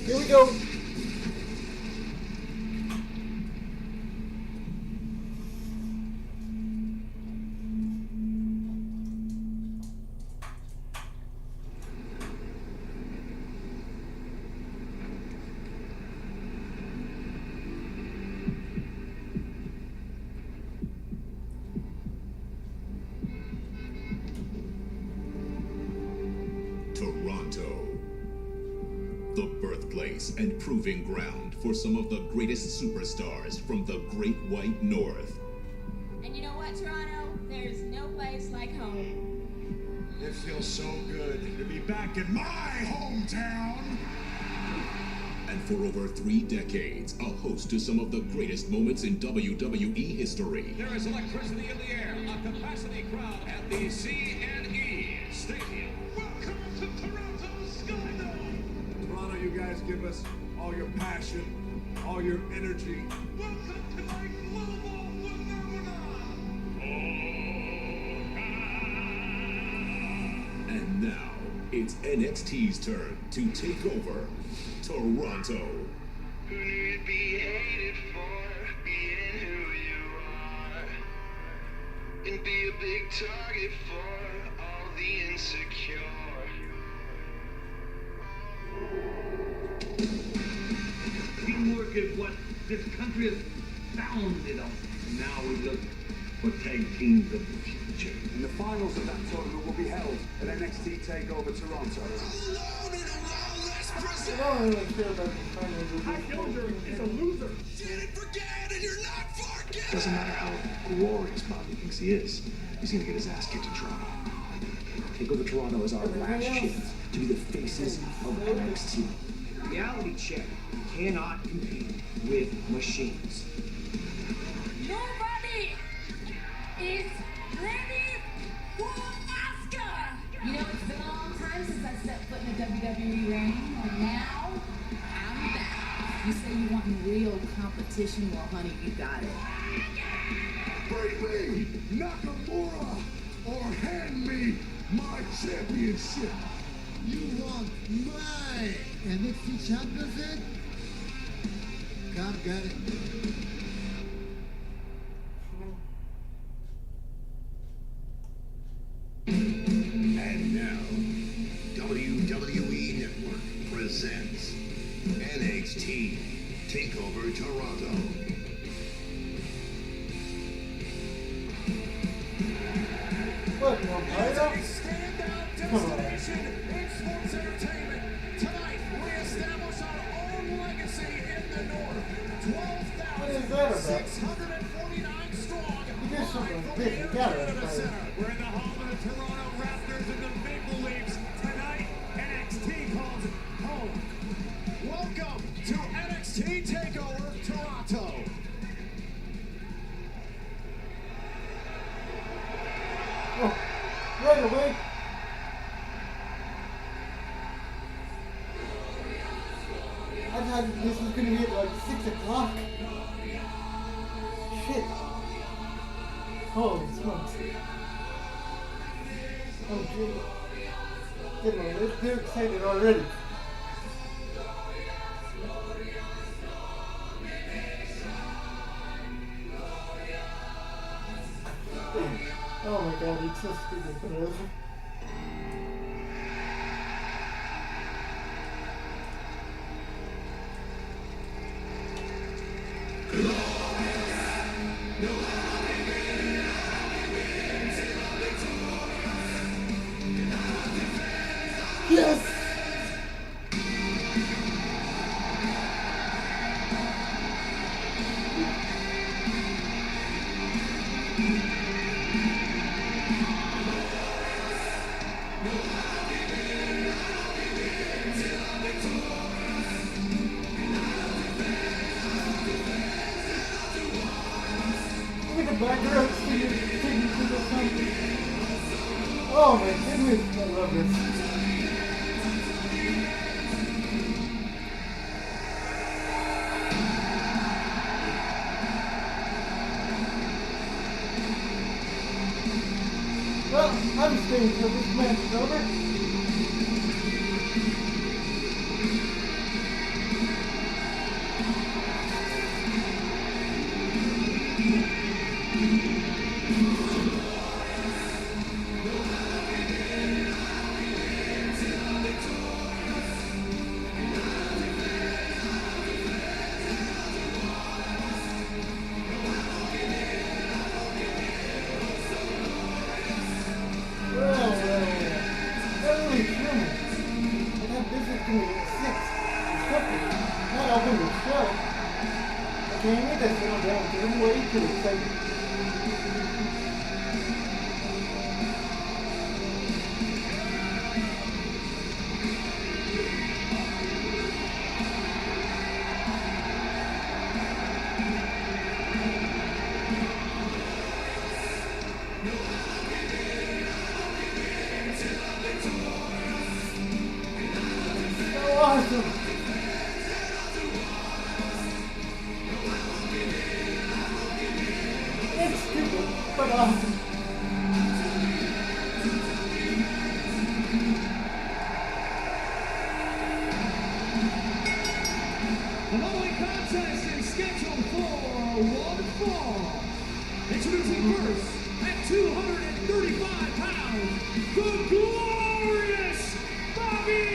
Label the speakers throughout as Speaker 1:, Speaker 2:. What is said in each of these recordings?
Speaker 1: Here we go.
Speaker 2: Toronto, the birthplace and proving ground for some of the greatest superstars from the Great White North.
Speaker 3: And you know what, Toronto? There's no place like home.
Speaker 4: It feels so good to be back in my hometown.
Speaker 2: And for over 3 decades, a host to some of the greatest moments in WWE history.
Speaker 5: There is electricity in the air, a capacity crowd at the CNE Stadium.
Speaker 4: Welcome to Toronto's Skydome. Toronto, you guys give us all your passion, all your energy. Welcome to my global phenomenon.
Speaker 2: And now, it's NXT's turn to take over Toronto.
Speaker 6: Who knew you'd be hated for being who you are, and be a big target for all the insecure.
Speaker 7: Teamwork is what this country is founded on. Now we look for tag teams of the future.
Speaker 4: And the finals of that tournament will be held at NXT Takeover Toronto.
Speaker 1: I don't really care about the finals.
Speaker 4: Tye Dillinger is a loser.
Speaker 6: Didn't forget and you're not forget.
Speaker 8: Doesn't matter how glorious Bobby thinks he is, he's gonna get his ass kicked in Toronto. Takeover Toronto is our last chance to be the faces of NXT.
Speaker 7: Reality check cannot compete with machines.
Speaker 3: Nobody is ready for Asuka! You know, it's been a long time since I stepped foot in a WWE ring, and now I'm back. You say you want real competition? Well, honey, you got it.
Speaker 4: Bailey, Nakamura, or hand me my championship.
Speaker 9: You want my NXT championship? God got it.
Speaker 2: And now, WWE Network presents NXT TakeOver Toronto.
Speaker 1: What, more title?
Speaker 5: Standout
Speaker 1: Come on.
Speaker 5: destination in sports entertainment. Tonight, we establish our own legacy in the North.
Speaker 1: What is that about?
Speaker 5: 12,649 strong.
Speaker 1: You did something
Speaker 5: Live from
Speaker 1: big.
Speaker 5: the
Speaker 1: You got it.
Speaker 5: Toyota Center. We're in the home of the Toronto Raptors and the big leagues. Tonight, NXT calls it home. Welcome to NXT TakeOver Toronto.
Speaker 1: Oh, right away. I thought this was going to be at like 6 o'clock. Shit. Holy smokes. Oh, gee. Getting a little too excited already. Oh my god, it's so stupid, but it is. Yes! Look at the black girl taking to the sun. Oh my goodness, I love this. Well, I'm staying until this match is over. open the show. I can't make that settle down because I'm way too excited. Awesome. It's stupid, but awesome.
Speaker 5: The following contest is scheduled for one fall. Introducing first, at 235 pounds, the glorious Bobby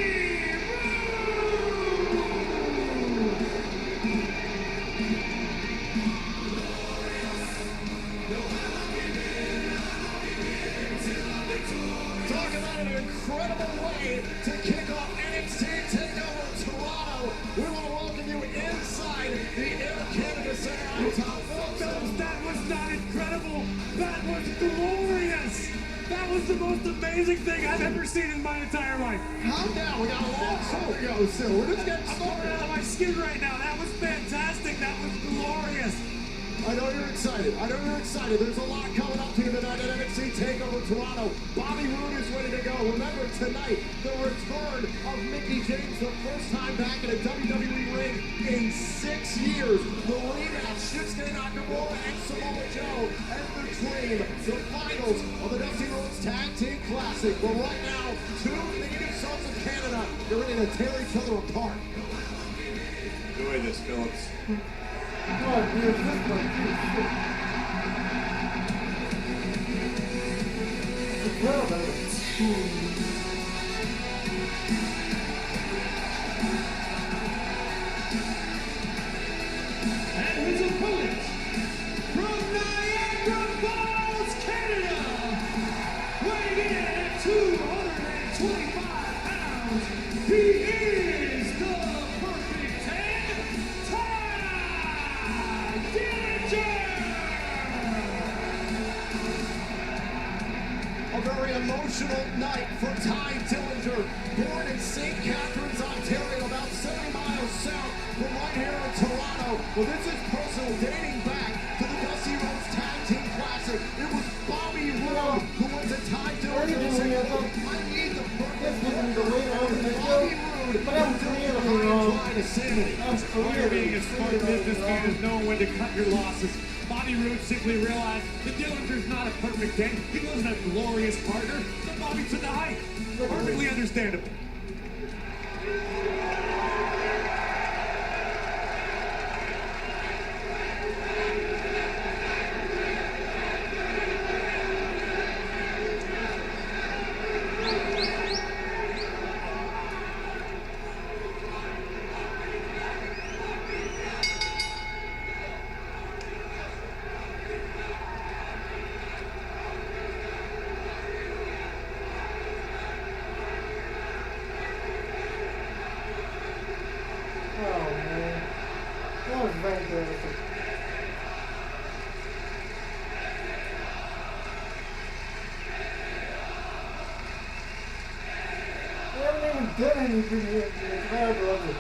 Speaker 10: Talk about an incredible way to kick off NXT Takeover Toronto. We want to welcome you inside the Air Canada Center on top floor.
Speaker 5: That was not incredible. That was glorious. That was the most amazing thing I've ever seen in my entire life.
Speaker 10: Calm down. We got a long show to go still. We're just getting
Speaker 5: I'm
Speaker 10: started.
Speaker 5: going out of my skin right now. That was fantastic. That was glorious.
Speaker 10: I know you're excited. I know you're excited. There's a lot coming up to you tonight at NXT TakeOver Toronto. Bobby Roode is ready to go. Remember tonight, the return of Mickie James, the first time back in a WWE ring in 6 years. The rematch, Shinsuke Nakamura and Samoa Joe, and the dream, the finals of the Dusty Rhodes Tag Team Classic. But right now, two native sons of Canada, they're ready to tear each other apart.
Speaker 4: Enjoy this, Phillips.
Speaker 1: Oh, dude, this one,
Speaker 5: And his opponent, from Niagara Falls, Canada, weighing in at 225 pounds, he is the perfect 10, Tye Dillinger!
Speaker 10: A very emotional night for Tye Dillinger, born in St. Catharines, Ontario, about 70 miles south from right here in Toronto. Well, this is personal, dating back to the Dusty Rhodes Tag Team Classic. It was Bobby Roode who went to Tye Dillinger and said, I need the perfect partner. Bobby Roode
Speaker 1: but I'm clear
Speaker 10: trying to sanity.
Speaker 5: While you're being a smart businessman is knowing when to cut your losses. Bobby Roode simply realized that Dillinger's not a perfect 10. He wasn't a glorious partner, so Bobby took a hike. Perfectly understandable.
Speaker 1: That was very good. We haven't even done anything yet. The crowd loves it.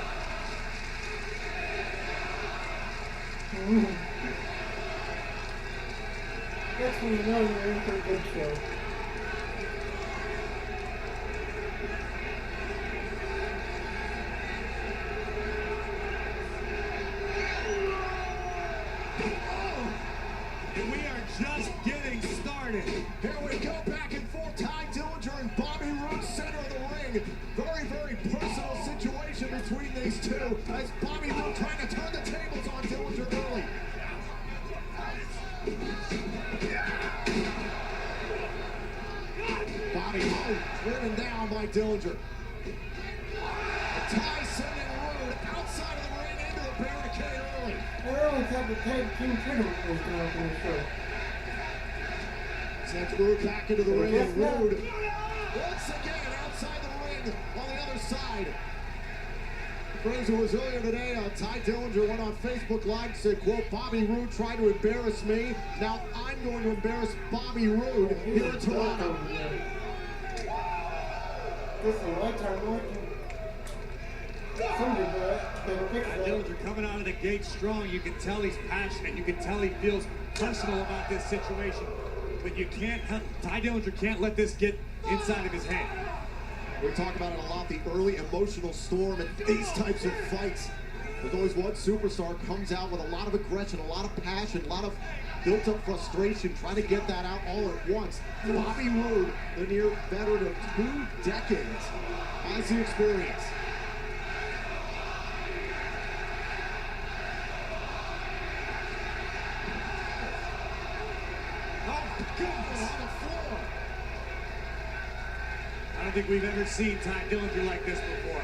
Speaker 1: That's when you know you're in for a good show.
Speaker 5: And we are just getting started.
Speaker 10: Here we go, back and forth. Tye Dillinger and Bobby Roode, center of the ring. Very, very personal situation between these two as Bobby Roode trying to turn the tables on Dillinger early. Bobby Roode driven down by Dillinger. Tye sending Roode outside of the ring into the barricade early.
Speaker 1: I really thought the tag team tournament was going on the show.
Speaker 10: Sends Roode back into the ring, and
Speaker 1: Yes,
Speaker 10: Roode once again outside the ring on the other side. Friends, it was earlier today, Tye Dillinger went on Facebook Live and said, quote, Bobby Roode tried to embarrass me. Now I'm going to embarrass Bobby Roode here in Toronto.
Speaker 1: This is right time.
Speaker 5: Dillinger coming out of the gate strong. You can tell he's passionate. You can tell he feels personal about this situation. But you can't, Tye Dillinger can't let this get inside of his head.
Speaker 10: We talk about it a lot, the early emotional storm in these types of fights. There's always one superstar comes out with a lot of aggression, a lot of passion, a lot of built-up frustration, trying to get that out all at once. Bobby Roode, the near veteran of 2 decades, has the experience.
Speaker 5: I don't think we've ever seen Tye Dillinger like this before.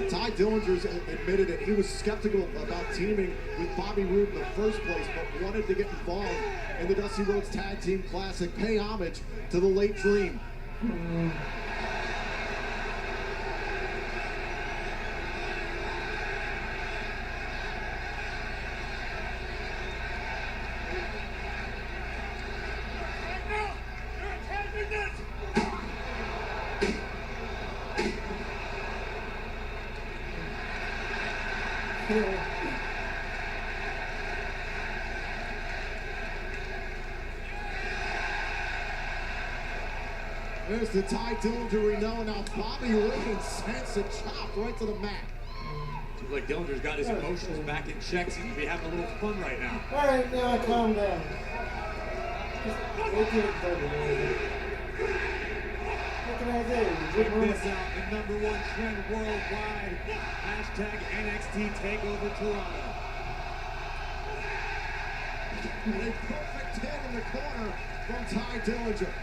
Speaker 10: Tye Dillinger's admitted that he was skeptical about teaming with Bobby Roode in the first place, but wanted to get involved in the Dusty Rhodes Tag Team Classic, pay homage to the late Dream. There's the Tye Dillinger we know, and now Bobby Roode sends a chop right to the mat.
Speaker 5: Seems like Dillinger's got his emotions back in check. Seems to be having a little fun right now.
Speaker 1: All right, now calm down. What can I say?
Speaker 5: Check this out, the #1 trend worldwide. Hashtag NXT Takeover Toronto.
Speaker 10: A perfect hit in the corner from Tye Dillinger.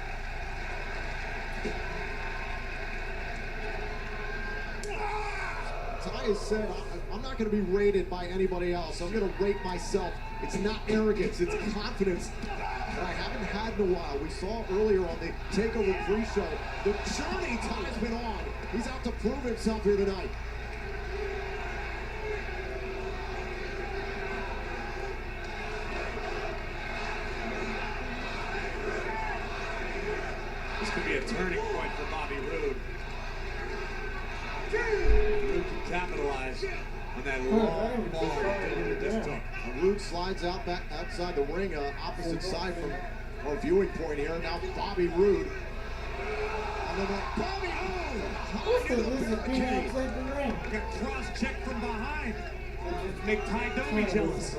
Speaker 10: Tye has said, I'm not going to be rated by anybody else. I'm going to rate myself. It's not arrogance, it's confidence that I haven't had in a while. We saw earlier on the Takeover pre-show the journey Tye's been on. He's out to prove himself here tonight.
Speaker 5: This could be a turning point for Bobby Roode. Roode can capitalize on that long ball that Dillinger just took.
Speaker 10: Roode slides out back outside the ring, opposite side from our viewing point here. Now Bobby Roode. And then Bobby
Speaker 5: Got cross-check from behind. Make Tye Dillinger jealous.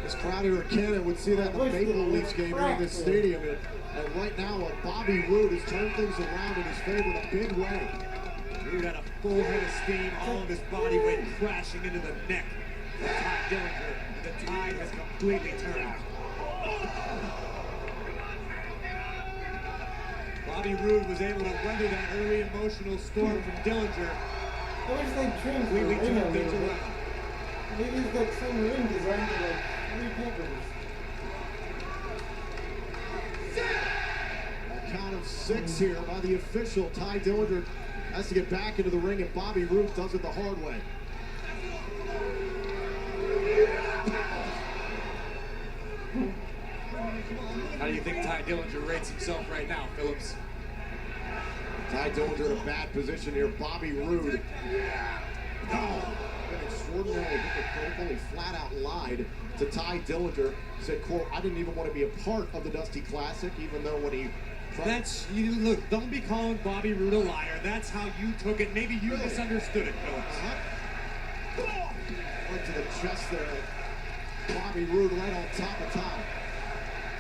Speaker 10: This crowd here in Canada would see that in the Maple Leafs game here in this stadium. And right now, Bobby Roode has turned things around in his favor in a big way.
Speaker 5: Roode had a full head of steam. All of his body weight crashing into the neck of Tye Dillinger. And the tide has completely turned. Bobby Roode was able to weather that early emotional storm from Dillinger.
Speaker 1: I wish they changed the
Speaker 5: Completely
Speaker 1: ring
Speaker 5: turned
Speaker 1: a
Speaker 5: things
Speaker 1: little bit.
Speaker 5: around.
Speaker 1: They used that same ring design for like 3 papers.
Speaker 10: A count of 6 here by the official. Tye Dillinger has to get back into the ring, and Bobby Roode does it the hard way.
Speaker 5: How do you think Tye Dillinger rates himself right now, Phillips?
Speaker 10: Tye Dillinger in a bad position here. Bobby Roode. Oh, an extraordinary hypocritical. He flat out lied to Tye Dillinger. Said, quote, I didn't even want to be a part of the Dusty Classic, even though when he...
Speaker 5: Look, don't be calling Bobby Roode a liar. That's how you took it. Maybe you misunderstood it, Phillips.
Speaker 10: Right to the chest there. Bobby Roode right on top of Tye.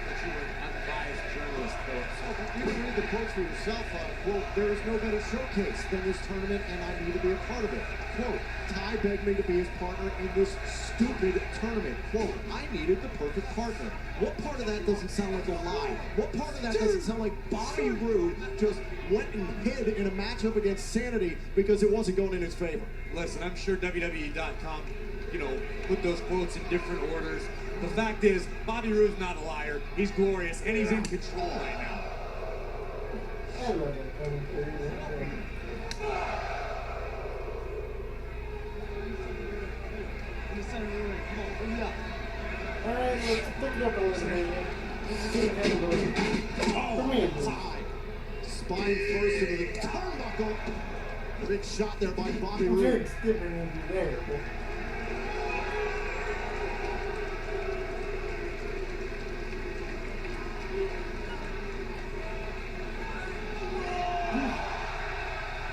Speaker 5: But you were an unbiased journalist, Phillips.
Speaker 10: You can read the quotes for yourself. Quote, there is no better showcase than this tournament, and I need to be a part of it. Quote, Tye begged me to be his partner in this stupid tournament. Quote, I needed the perfect partner. What part of that doesn't sound like a lie? What part of that doesn't sound like Bobby Roode just went and hid in a matchup against Sanity because it wasn't going in his favor?
Speaker 5: Listen, I'm sure WWE.com, put those quotes in different orders. The fact is, Bobby Roode's not a liar. He's glorious, and he's in control right now.
Speaker 1: love that commentary. Alright, let's pick it up a little bit. Let's see if everybody. Come here, boy.
Speaker 10: Tye. Spine first into the turnbuckle. A big shot there by Bobby
Speaker 1: I'm
Speaker 10: Roode.
Speaker 1: very stiff and be there.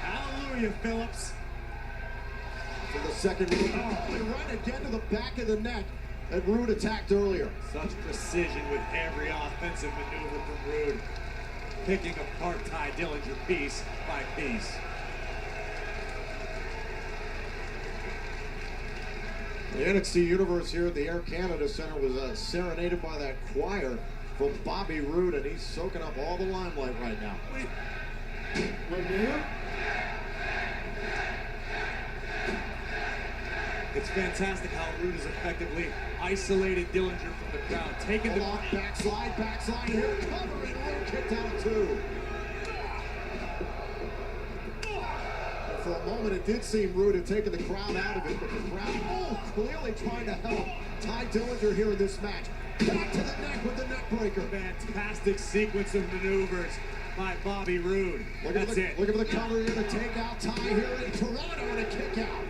Speaker 5: Hallelujah, Phillips.
Speaker 10: For the second move. And right again to the back of the neck that Roode attacked earlier.
Speaker 5: Such precision with every offensive maneuver from Roode. Picking apart Tye Dillinger piece by piece.
Speaker 10: The NXT Universe here at the Air Canada Center was serenaded by that choir from Bobby Roode, and he's soaking up all the limelight right now.
Speaker 1: What do you?
Speaker 5: It's fantastic how Roode has effectively isolated Dillinger from the crowd, taking the
Speaker 10: Backslide here, covering, Roode kicked out of two. And for a moment, it did seem Roode had taken the crowd out of it, but the crowd, clearly trying to help Tye Dillinger here in this match. Back to the neck with the neck breaker.
Speaker 5: fantastic sequence of maneuvers by Bobby Roode. That's it.
Speaker 10: Look at the cover here to take out Tye here in Toronto and a kick out.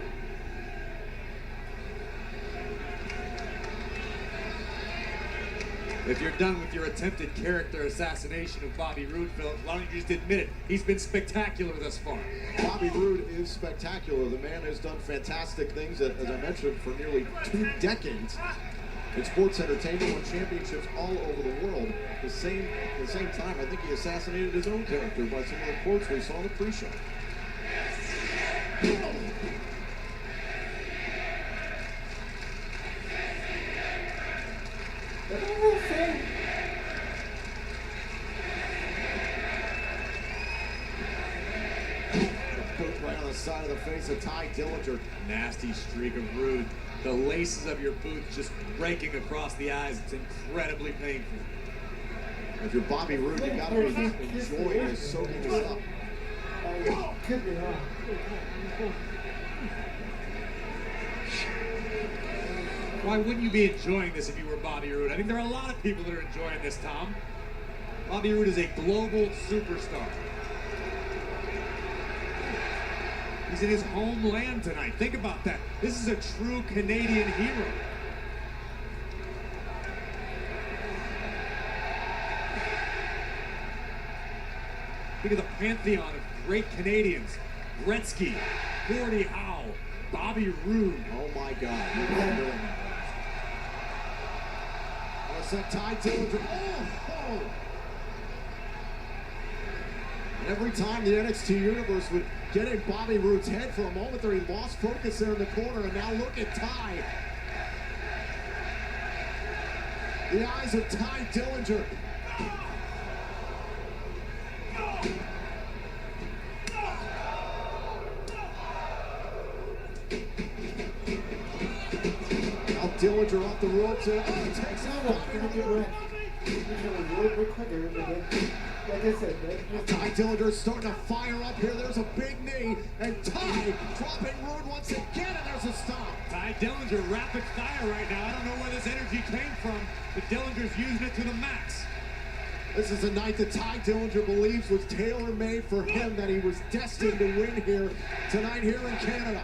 Speaker 5: If you're done with your attempted character assassination of Bobby Roode, Phillips, why don't you just admit it? He's been spectacular thus far.
Speaker 10: Bobby Roode is spectacular. The man has done fantastic things, as I mentioned, for nearly 2 decades in sports entertainment, won championships all over the world. At the same time, I think he assassinated his own character by some of the quotes we saw in the pre-show. Right on the side of the face of Tye Dillinger.
Speaker 5: Nasty streak of Roode. The laces of your boots just breaking across the eyes. It's incredibly painful.
Speaker 10: If you're Bobby Roode, you gotta be enjoying this, soaking this up.
Speaker 1: Could be wrong.
Speaker 5: Why wouldn't you be enjoying this if you were Bobby Roode? I think there are a lot of people that are enjoying this, Tom. Bobby Roode is a global superstar. He's in his homeland tonight. Think about that. This is a true Canadian hero. Think of the pantheon of great Canadians. Gretzky, Gordie Howe, Bobby Roode.
Speaker 10: Oh my God. What's that Tye Dillinger? Oh! And every time the NXT Universe would get in Bobby Roode's head for a moment there, he lost focus there in the corner, and now look at Tye. The eyes of Tye Dillinger. Now Dillinger off the ropes and takes out Bobby Roode.
Speaker 1: Real quicker, like I said,
Speaker 10: Tye Dillinger's starting to fire up here. There's a big knee, and Tye dropping Roode once again, and there's a stop.
Speaker 5: Tye Dillinger rapid fire right now. I don't know where this energy came from, but Dillinger's using it to the max.
Speaker 10: This is a night that Tye Dillinger believes was tailor-made for him, that he was destined to win here tonight here in Canada.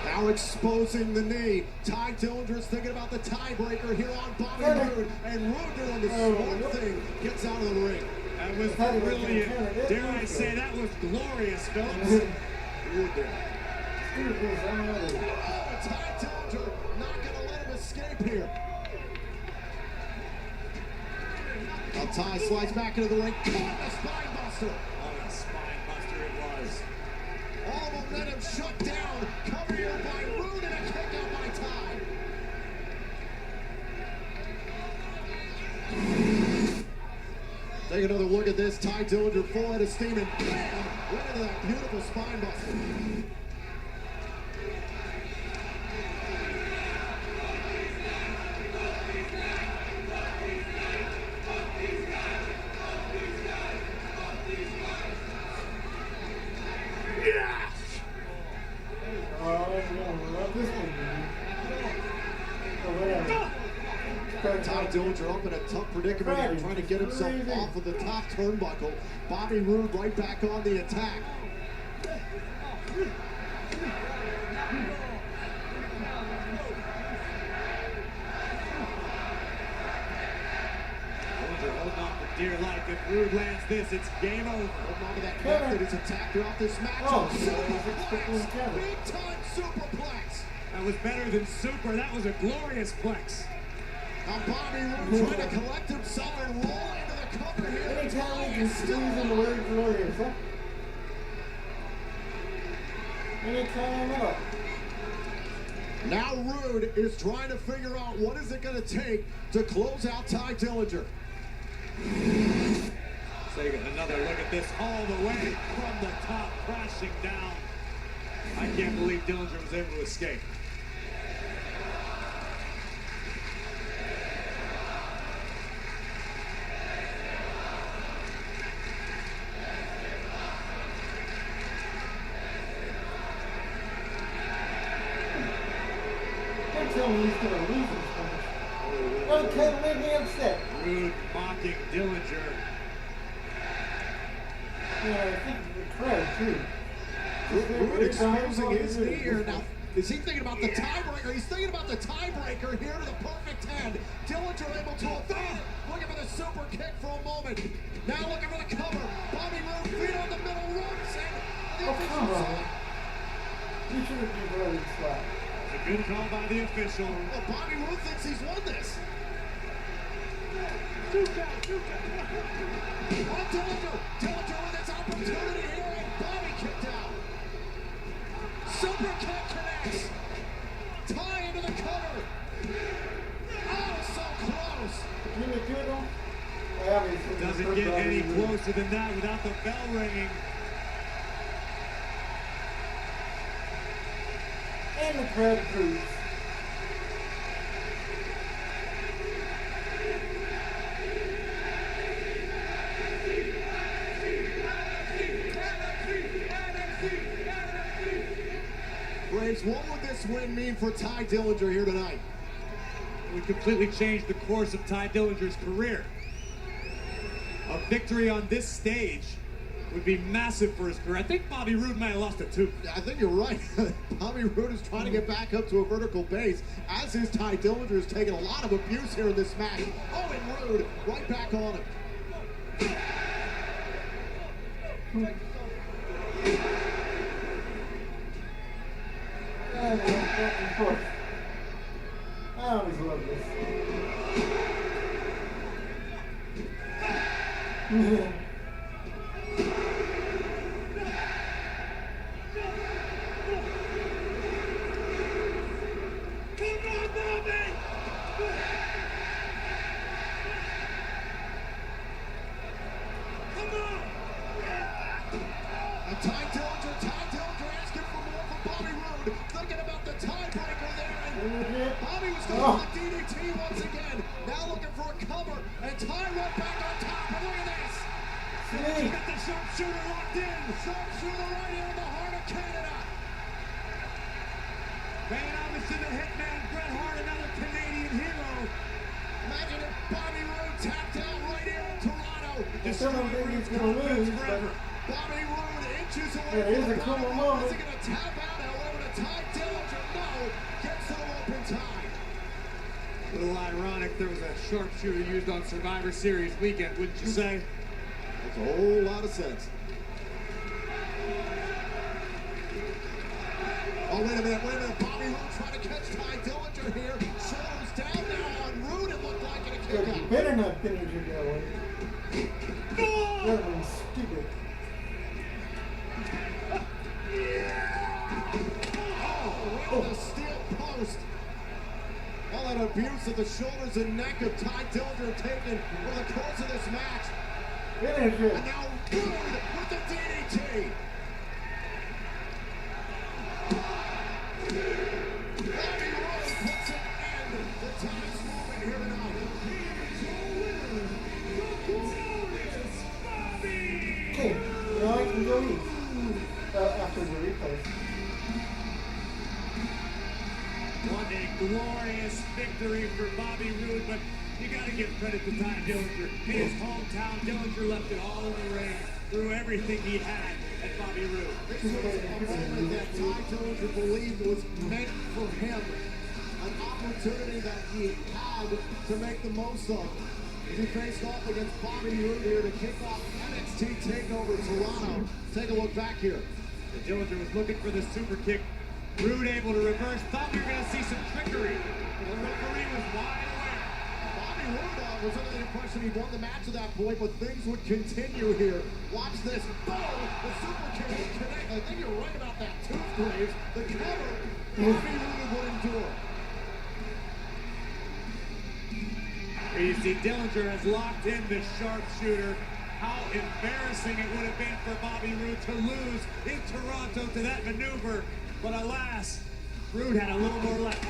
Speaker 10: Now exposing the knee. Tye Dillinger's thinking about the tiebreaker here on Bobby Roode, and Roode doing the smart thing, gets out of the ring.
Speaker 5: That was brilliant. Dare I say, that was glorious, Phillips.
Speaker 10: Tye Dillinger not going to let him escape here. Now Tye slides back into the ring. Caught the spine buster.
Speaker 5: What a spine buster it was.
Speaker 10: All momentum shut down. Cover here by Roode and a kick out by Tye. Take another look at this. Tye Dillinger full head of steam and bam! Right into that beautiful spine buster.
Speaker 1: love this one, baby. Or whatever.
Speaker 10: Tye Dillinger up in a tough predicament here, trying to get himself off of the top turnbuckle. Bobby Roode right back on the attack.
Speaker 5: Holding on for dear life. If Roode lands this, it's game over.
Speaker 10: Holding on to that neck that is attacked throughout this match.
Speaker 1: Oh,
Speaker 10: Superplex! Big time superplex!
Speaker 5: That was better than super. That was a glorious plex.
Speaker 10: Now Bobby Roode trying to collect himself and roll into the cover here.
Speaker 1: Anytime we can squeeze in the word glorious, huh? Anytime at all.
Speaker 10: Now Roode is trying to figure out what is it going to take to close out Tye Dillinger.
Speaker 5: Take another look at this all the way from the top, crashing down. I can't believe Dillinger was able to escape.
Speaker 1: Don't tell me he's going to lose this match. Don't make me upset.
Speaker 5: Roode mocking Dillinger.
Speaker 1: Yeah, I think the crowd, too.
Speaker 10: Roode exposing his knee here. Now, is he thinking about the tiebreaker? He's thinking about the tiebreaker here to the perfect 10. Dillinger able to evade it. Looking for the super kick for a moment. Now looking for the cover. Bobby Roode feet on the middle ropes. And the
Speaker 1: come on. You should have been ready to slap.
Speaker 5: A good call by the official.
Speaker 10: Well, Bobby Roode thinks he's won this. Oh, Dillinger with his opportunity here, and Bobby kicked out. Super kick connects. Tye into the cover. Oh, so close.
Speaker 5: Doesn't get any closer than that without the bell ringing.
Speaker 1: And the crowd approves.
Speaker 10: Braves, what would this win mean for Tye Dillinger here tonight?
Speaker 5: It would completely change the course of Tye Dillinger's career. A victory on this stage would be massive for his career. I think Bobby Roode might have lost a tooth.
Speaker 10: I think you're right. Bobby Roode is trying to get back up to a vertical base, as is Tye Dillinger, who's taken a lot of abuse here in this match. Oh, and Roode right back on him.
Speaker 1: I always love this.
Speaker 10: Tye Dillinger asking for more from Bobby Roode. Thinking about the tiebreaker there. And Bobby was going for the DDT once again. Now looking for a cover. And Tye right back on top. And look at this.
Speaker 5: He got the sharpshooter locked in.
Speaker 10: Sharpshooter right in the heart of Canada.
Speaker 5: Banging on to the hitman, Bret Hart, another Canadian hero.
Speaker 10: Imagine if Bobby Roode tapped out right here in Toronto.
Speaker 1: Someone think he's going to lose, but
Speaker 10: Bobby Roode inches away.
Speaker 1: it is a cool moment.
Speaker 10: Is he going to tap out? However, to Tye Dillinger, no. Gets the rope in time.
Speaker 5: A little ironic, there was a sharpshooter used on Survivor Series weekend, wouldn't you say?
Speaker 10: Makes a whole lot of sense. Oh, wait a minute. Bobby Roode trying to catch Tye Dillinger here. Shoulders down now on Roode. It looked like it a kick
Speaker 1: you
Speaker 10: out.
Speaker 1: better not finish it that way. That would be stupid.
Speaker 10: Oh, the steel post. All that abuse of the shoulders and neck of Tye Dillinger taken over the course of this match.
Speaker 1: Finish it.
Speaker 10: And now Roode with the DDT. Bobby Roode puts an end to Tye's movement here tonight.
Speaker 1: Okay, now I can go eat after the replay.
Speaker 5: What a glorious victory for Bobby Roode, but you got to give credit to Tye Dillinger. In his hometown, Dillinger left it all in the ring, threw everything he had at Bobby Roode.
Speaker 10: This was a moment that Tye Dillinger believed was meant for him. An opportunity that he had to make the most of. As he faced off against Bobby Roode here to kick off NXT TakeOver Toronto. Take a look back here.
Speaker 5: And Dillinger was looking for the super kick. Roode able to reverse. Thought we were going to see some trickery. The referee was wide aware.
Speaker 10: Bobby Roode was under the impression he won the match at that point, but things would continue here. Watch this. Boom! The super kick is connect. I think you're right about that tooth, Graves. The cover, Bobby Roode would endure.
Speaker 5: Here you see Dillinger has locked in the sharpshooter. How embarrassing it would have been for Bobby Roode to lose in Toronto to that maneuver. But alas, Roode had a little more left.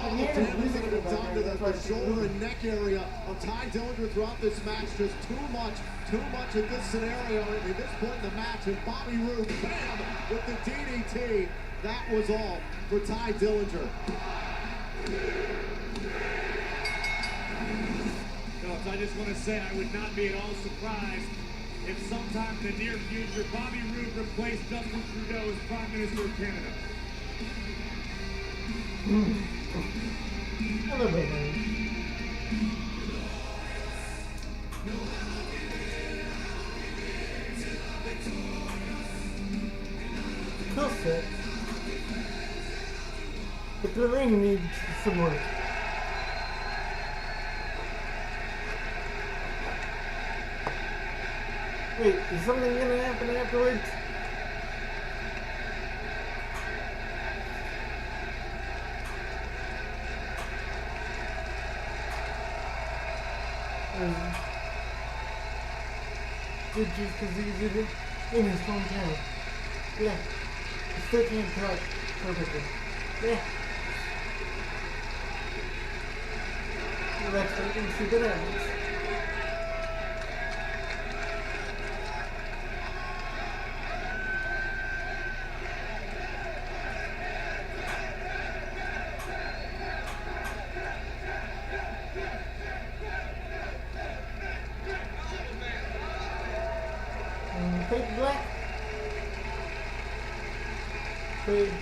Speaker 10: All the damage that had been done to the shoulder and neck area of Tye Dillinger throughout this match. Just too much at this scenario at this point in the match. And Bobby Roode, bam, with the DDT. That was all for Tye Dillinger.
Speaker 5: Phillips, I just want to say I would not be at all surprised if sometime in the near future Bobby Roode replaced Justin Trudeau as Prime Minister of Canada.
Speaker 1: Hello, baby. Cool set. But the ring needs some work. Wait, is something gonna happen afterwards? Did just because he's in his hometown. Yeah. He still can't talk perfectly. Yeah. Well, that's something stupid happens. Fake black. Fake.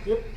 Speaker 1: Yep.